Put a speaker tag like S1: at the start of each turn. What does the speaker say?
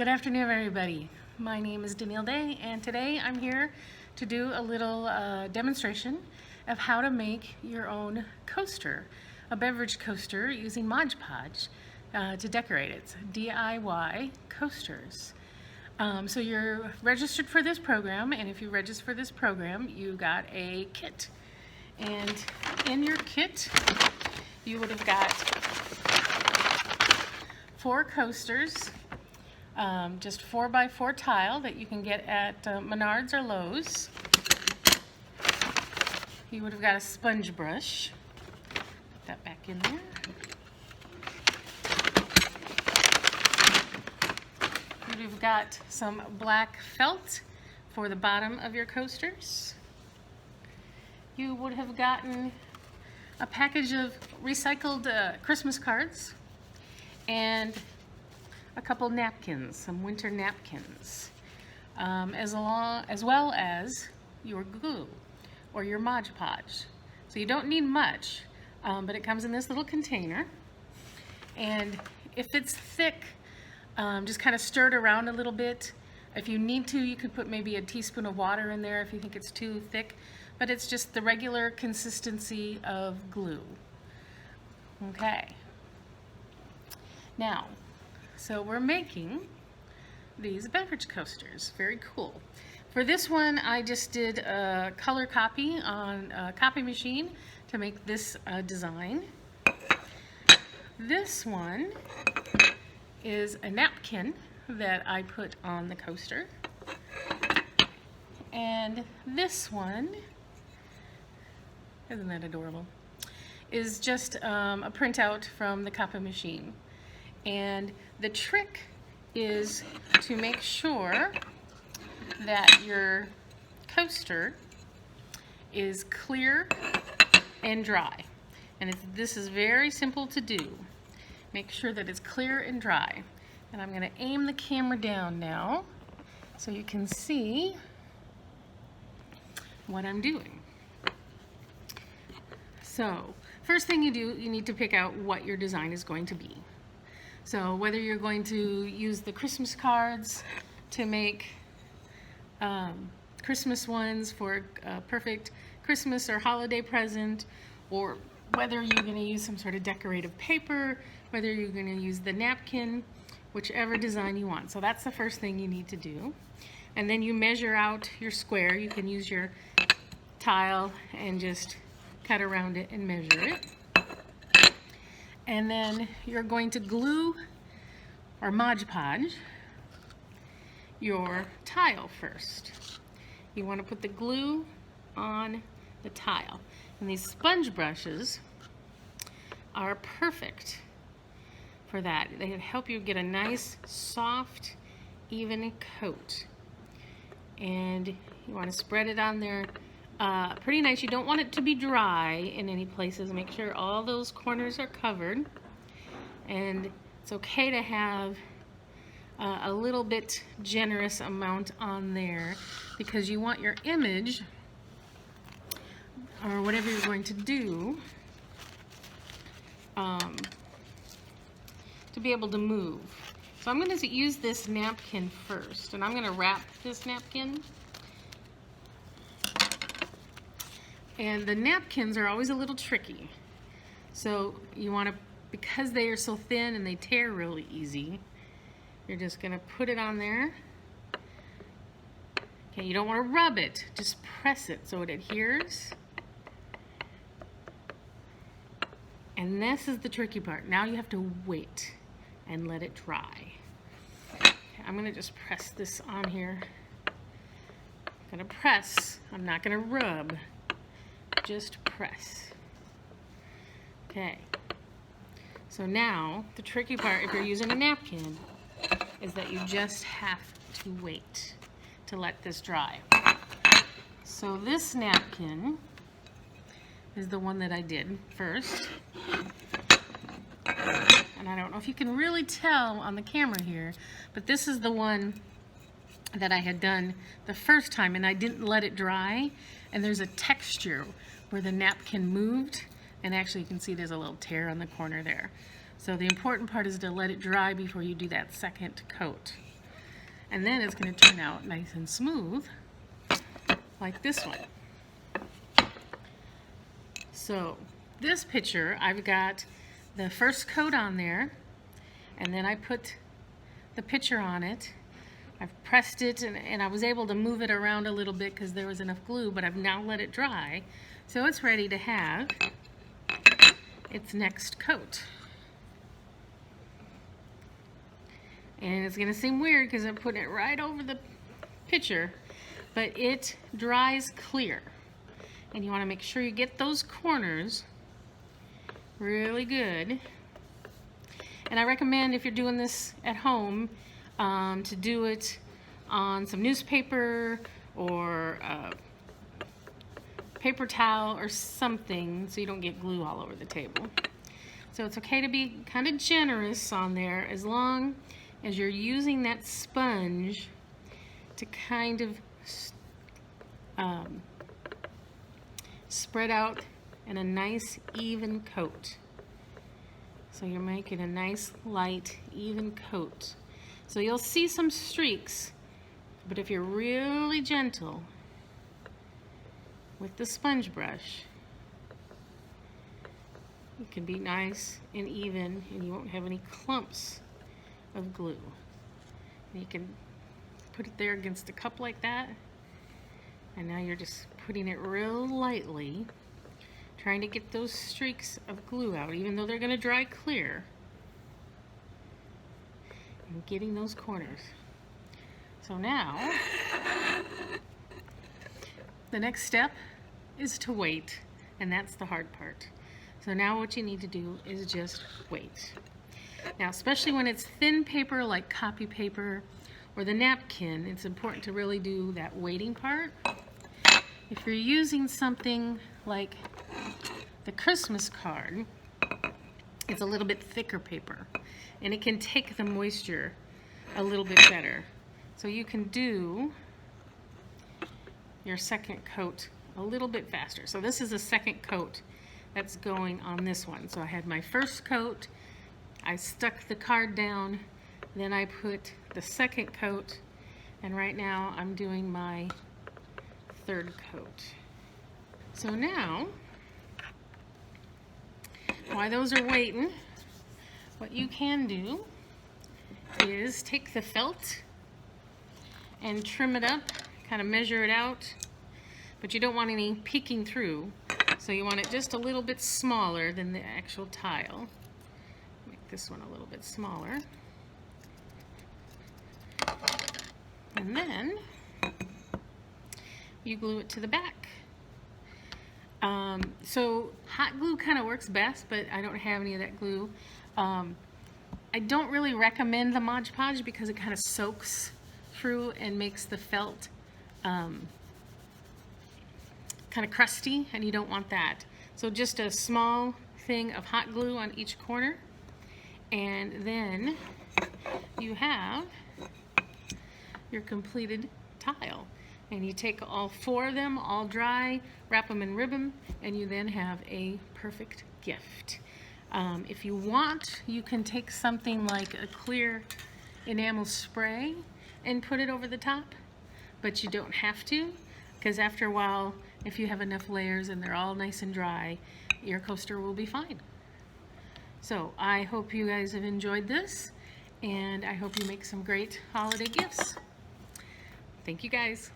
S1: Good afternoon, everybody. My name is Danielle Day, and today I'm here to do a little demonstration of how to make your own coaster, a beverage coaster using Mod Podge to decorate it. It's DIY coasters. So you're registered for this program, and if you register for this program, you got a kit. And in your kit, you would have got 4 coasters. Just 4x4 tile that you can get at Menards or Lowe's. You would have got a sponge brush. Put that back in there. You would have got some black felt for the bottom of your coasters. You would have gotten a package of recycled Christmas cards and a couple napkins, some winter napkins, as well as your glue or your Mod Podge. So you don't need much, but it comes in this little container. And if it's thick, just kind of stir it around a little bit. If you need to, you could put maybe a teaspoon of water in there if you think it's too thick, but it's just the regular consistency of glue. Okay. Now, so we're making these beverage coasters. Very cool. For this one, I just did a color copy on a copy machine to make this design. This one is a napkin that I put on the coaster. And this one, isn't that adorable, is just a printout from the copy machine. And the trick is to make sure that your coaster is clear and dry. And this is very simple to do. Make sure that it's clear and dry. And I'm going to aim the camera down now so you can see what I'm doing. So, first thing you do, you need to pick out what your design is going to be. So whether you're going to use the Christmas cards to make Christmas ones for a perfect Christmas or holiday present, or whether you're going to use some sort of decorative paper, whether you're going to use the napkin, whichever design you want. So that's the first thing you need to do. And then you measure out your square. You can use your tile and just cut around it and measure it. And then you're going to glue or Mod Podge your tile first. You want to put the glue on the tile. And these sponge brushes are perfect for that. They help you get a nice, soft, even coat. And you want to spread it on there pretty nice. You don't want it to be dry in any places. Make sure all those corners are covered. And it's okay to have a little bit generous amount on there because you want your image or whatever you're going to do to be able to move. So I'm going to use this napkin first, and I'm going to wrap this napkin. And the napkins are always a little tricky. So you want to, because they are so thin and they tear really easy, you're just going to put it on there. Okay, you don't want to rub it, just press it so it adheres. And this is the tricky part. Now you have to wait and let it dry. Okay, I'm going to just press this on here. I'm going to press, I'm not going to rub. Just press. Okay. So now, the tricky part, if you're using a napkin, is that you just have to wait to let this dry. So this napkin is the one that I did first. And I don't know if you can really tell on the camera here, but this is the one that I had done the first time, and I didn't let it dry. And there's a texture where the napkin moved, and actually you can see there's a little tear on the corner there. So the important part is to let it dry before you do that second coat. And then it's going to turn out nice and smooth, like this one. So this picture, I've got the first coat on there, and then I put the picture on it. I've pressed it, and I was able to move it around a little bit because there was enough glue, but I've now let it dry. So it's ready to have its next coat. And it's gonna seem weird because I'm putting it right over the picture, but it dries clear. And you wanna make sure you get those corners really good. And I recommend, if you're doing this at home, to do it on some newspaper or paper towel or something so you don't get glue all over the table. So it's okay to be kind of generous on there as long as you're using that sponge to kind of spread out in a nice even coat. So you're making a nice light even coat. So you'll see some streaks, but if you're really gentle with the sponge brush, it can be nice and even, and you won't have any clumps of glue. And you can put it there against a cup like that, and now you're just putting it real lightly, trying to get those streaks of glue out, even though they're going to dry clear, and getting those corners. So now the next step is to wait, and that's the hard part. So now what you need to do is just wait. Now, especially when it's thin paper like copy paper or the napkin, it's important to really do that waiting part. If you're using something like the Christmas card, it's a little bit thicker paper, and it can take the moisture a little bit better. So you can do your second coat a little bit faster. So this is a second coat that's going on this one. So I had my first coat, I stuck the card down, then I put the second coat, and right now I'm doing my third coat. So now, while those are waiting, what you can do is take the felt and trim it up, kind of measure it out, but you don't want any peeking through, so you want it just a little bit smaller than the actual tile. Make this one a little bit smaller. And then you glue it to the back. So hot glue kind of works best, but I don't have any of that glue. I don't really recommend the Mod Podge because it kind of soaks through and makes the felt kind of crusty, and you don't want that. So just a small thing of hot glue on each corner, and then you have your completed tile. And you take all four of them, all dry, wrap them in ribbon, and you then have a perfect gift. If you want, you can take something like a clear enamel spray and put it over the top, but you don't have to, because after a while, if you have enough layers and they're all nice and dry, your coaster will be fine. So I hope you guys have enjoyed this, and I hope you make some great holiday gifts. Thank you guys.